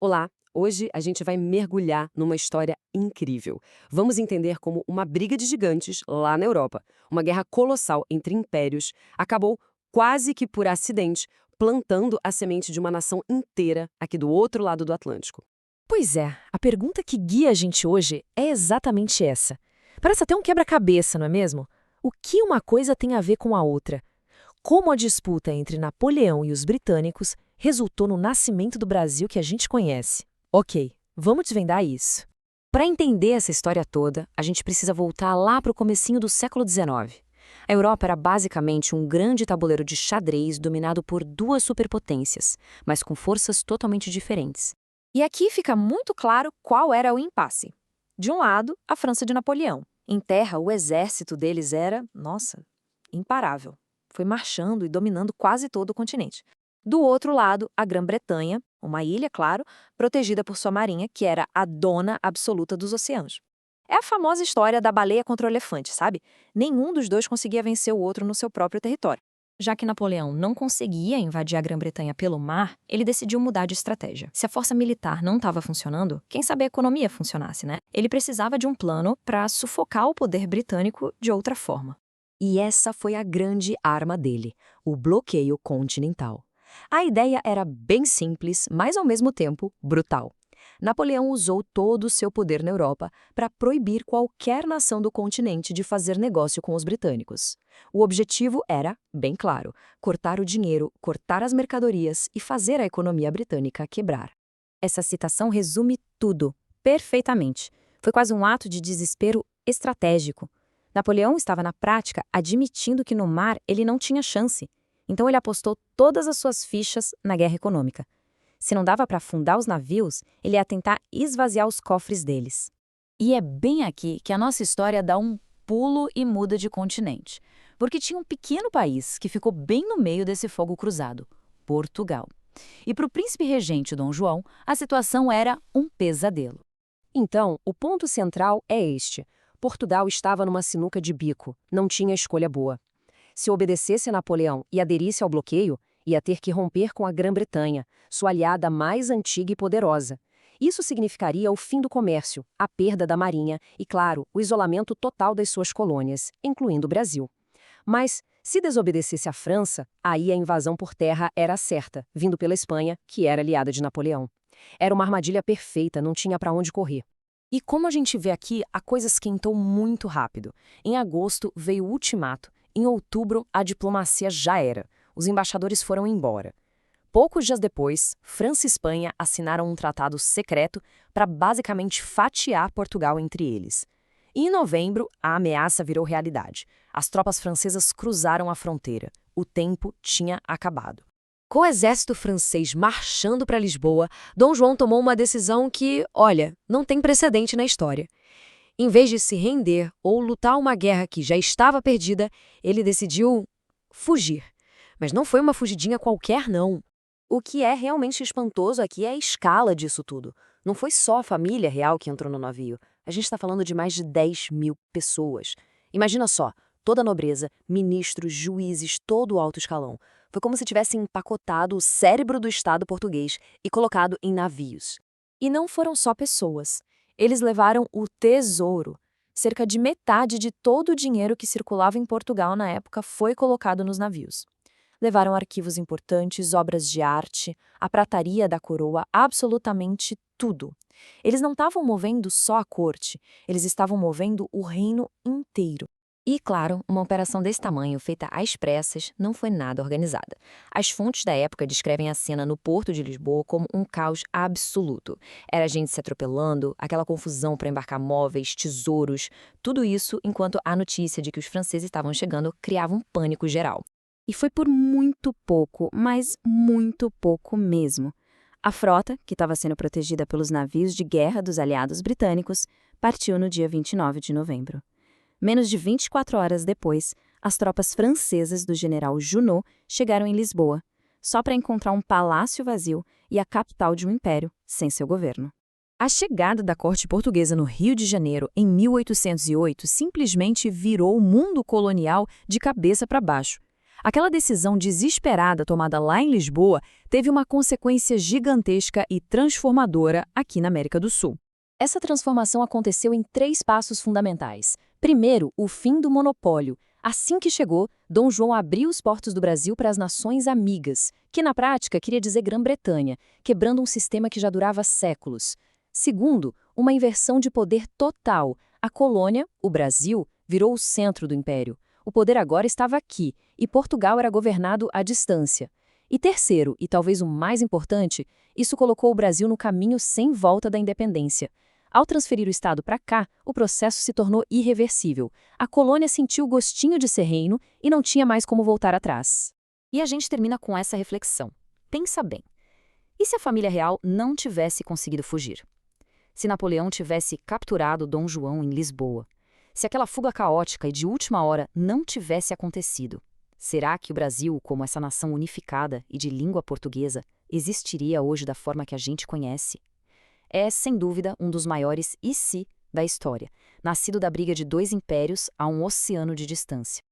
Olá! Hoje a gente vai mergulhar numa história incrível. Vamos entender como uma briga de gigantes lá na Europa, uma guerra colossal entre impérios, acabou quase que por acidente, plantando a semente de uma nação inteira aqui do outro lado do Atlântico. Pois é, a pergunta que guia a gente hoje é exatamente essa. Parece até um quebra-cabeça, não é mesmo? O que uma coisa tem a ver com a outra? Como a disputa entre Napoleão e os britânicos resultou no nascimento do Brasil que a gente conhece? Ok, vamos desvendar isso. Para entender essa história toda, a gente precisa voltar lá para o comecinho do século XIX. A Europa era basicamente um grande tabuleiro de xadrez dominado por duas superpotências, mas com forças totalmente diferentes. E aqui fica muito claro qual era o impasse. De um lado, a França de Napoleão. Em terra, o exército deles era, nossa, imparável. Foi marchando e dominando quase todo o continente. Do outro lado, a Grã-Bretanha, uma ilha, claro, protegida por sua marinha, que era a dona absoluta dos oceanos. É a famosa história da baleia contra o elefante, sabe? Nenhum dos dois conseguia vencer o outro no seu próprio território. Já que Napoleão não conseguia invadir a Grã-Bretanha pelo mar, ele decidiu mudar de estratégia. Se a força militar não estava funcionando, quem sabe a economia funcionasse, né? Ele precisava de um plano para sufocar o poder britânico de outra forma. E essa foi a grande arma dele, o bloqueio continental. A ideia era bem simples, mas ao mesmo tempo brutal. Napoleão usou todo o seu poder na Europa para proibir qualquer nação do continente de fazer negócio com os britânicos. O objetivo era, bem claro, cortar o dinheiro, cortar as mercadorias e fazer a economia britânica quebrar. Essa citação resume tudo, perfeitamente. Foi quase um ato de desespero estratégico. Napoleão estava na prática admitindo que no mar ele não tinha chance. Então ele apostou todas as suas fichas na guerra econômica. Se não dava para afundar os navios, ele ia tentar esvaziar os cofres deles. E é bem aqui que a nossa história dá um pulo e muda de continente. Porque tinha um pequeno país que ficou bem no meio desse fogo cruzado, Portugal. E para o príncipe regente Dom João, a situação era um pesadelo. Então, o ponto central é este. Portugal estava numa sinuca de bico, não tinha escolha boa. Se obedecesse a Napoleão e aderisse ao bloqueio, ia ter que romper com a Grã-Bretanha, sua aliada mais antiga e poderosa. Isso significaria o fim do comércio, a perda da marinha e, claro, o isolamento total das suas colônias, incluindo o Brasil. Mas, se desobedecesse à França, aí a invasão por terra era certa, vindo pela Espanha, que era aliada de Napoleão. Era uma armadilha perfeita, não tinha para onde correr. E como a gente vê aqui, a coisa esquentou muito rápido. Em agosto veio o ultimato, em outubro a diplomacia já era. Os embaixadores foram embora. Poucos dias depois, França e Espanha assinaram um tratado secreto para basicamente fatiar Portugal entre eles. E em novembro, a ameaça virou realidade. As tropas francesas cruzaram a fronteira. O tempo tinha acabado. Com o exército francês marchando para Lisboa, Dom João tomou uma decisão que, olha, não tem precedente na história. Em vez de se render ou lutar uma guerra que já estava perdida, ele decidiu fugir. Mas não foi uma fugidinha qualquer, não. O que é realmente espantoso aqui é a escala disso tudo. Não foi só a família real que entrou no navio. A gente está falando de mais de 10.000 pessoas. Imagina só, toda a nobreza, ministros, juízes, todo o alto escalão. Foi como se tivessem empacotado o cérebro do Estado português e colocado em navios. E não foram só pessoas. Eles levaram o tesouro. Cerca de metade de todo o dinheiro que circulava em Portugal na época foi colocado nos navios. Levaram arquivos importantes, obras de arte, a prataria da coroa, absolutamente tudo. Eles não estavam movendo só a corte, eles estavam movendo o reino inteiro. E, claro, uma operação desse tamanho, feita às pressas, não foi nada organizada. As fontes da época descrevem a cena no Porto de Lisboa como um caos absoluto. Era gente se atropelando, aquela confusão para embarcar móveis, tesouros, tudo isso enquanto a notícia de que os franceses estavam chegando criava um pânico geral. E foi por muito pouco, mas muito pouco mesmo. A frota, que estava sendo protegida pelos navios de guerra dos aliados britânicos, partiu no dia 29 de novembro. Menos de 24 horas depois, as tropas francesas do general Junot chegaram em Lisboa, só para encontrar um palácio vazio e a capital de um império sem seu governo. A chegada da corte portuguesa no Rio de Janeiro em 1808 simplesmente virou o mundo colonial de cabeça para baixo. Aquela decisão desesperada tomada lá em Lisboa teve uma consequência gigantesca e transformadora aqui na América do Sul. Essa transformação aconteceu em 3 passos fundamentais. Primeiro, o fim do monopólio. Assim que chegou, Dom João abriu os portos do Brasil para as nações amigas, que na prática queria dizer Grã-Bretanha, quebrando um sistema que já durava séculos. Segundo, uma inversão de poder total. A colônia, o Brasil, virou o centro do império. O poder agora estava aqui, e Portugal era governado à distância. E terceiro, e talvez o mais importante, isso colocou o Brasil no caminho sem volta da independência. Ao transferir o Estado para cá, o processo se tornou irreversível. A colônia sentiu o gostinho de ser reino e não tinha mais como voltar atrás. E a gente termina com essa reflexão. Pensa bem. E se a família real não tivesse conseguido fugir? Se Napoleão tivesse capturado Dom João em Lisboa? Se aquela fuga caótica e de última hora não tivesse acontecido? Será que o Brasil, como essa nação unificada e de língua portuguesa, existiria hoje da forma que a gente conhece? É, sem dúvida, um dos maiores e se da história, nascido da briga de 2 impérios a um oceano de distância.